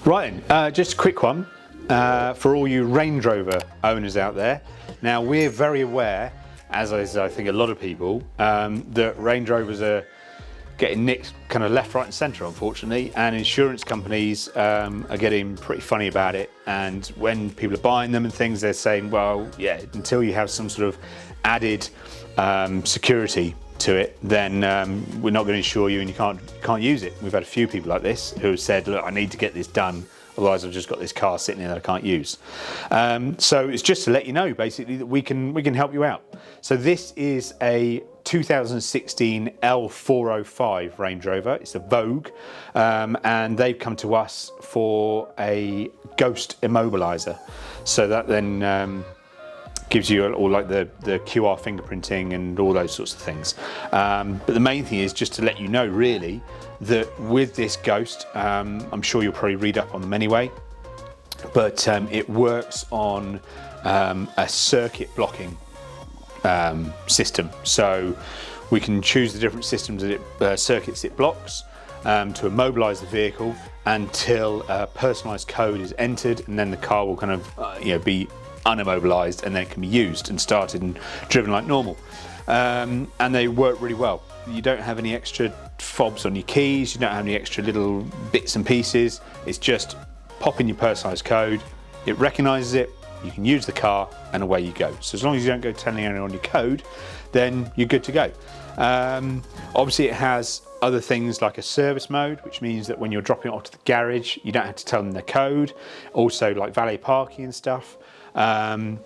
Right, just a quick one for all you Range Rover owners out there. Now, we're very aware, as I think a lot of people, that Range Rovers are getting nicked kind of left, right and centre, unfortunately, and insurance companies are getting pretty funny about it. And when people are buying them and things, they're saying, well, yeah, until you have some sort of added security to it, then we're not going to insure you and you can't use it. We've had a few people like this who have said, look, I need to get this done, otherwise I've just got this car sitting there that I can't use. So it's just to let you know, basically, that we can help you out. So this is a 2016 L405 Range Rover. It's a Vogue, and they've come to us for a Ghost Immobiliser. So that then gives you all like the QR fingerprinting and all those sorts of things. But the main thing is just to let you know, really, that with this Ghost, I'm sure you'll probably read up on them anyway, but it works on a circuit blocking system. So we can choose the different systems that circuits it blocks to immobilise the vehicle until a personalised code is entered, and then the car will kind of be unimmobilised, and then it can be used and started and driven like normal. And they work really well. You don't have any extra fobs on your keys, you don't have any extra little bits and pieces. It's just pop in your personalised code, it recognises it, you can use the car, and away you go. So as long as you don't go telling anyone your code, then you're good to go. Obviously it has other things like a service mode, which means that when you're dropping it off to the garage, you don't have to tell them the code. Also like valet parking and stuff. But I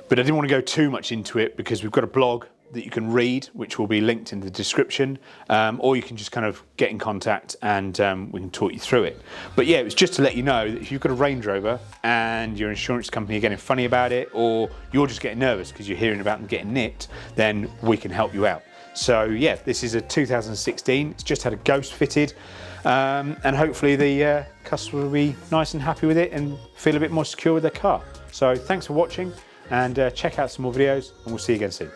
didn't want to go too much into it because we've got a blog that you can read, which will be linked in the description, or you can just kind of get in contact and we can talk you through it. But yeah, it was just to let you know that if you've got a Range Rover and your insurance company are getting funny about it, or you're just getting nervous because you're hearing about them getting nicked, then we can help you out. So yeah, this is a 2016, it's just had a Ghost fitted, and hopefully the customer will be nice and happy with it and feel a bit more secure with their car. So thanks for watching, and check out some more videos, and we'll see you again soon.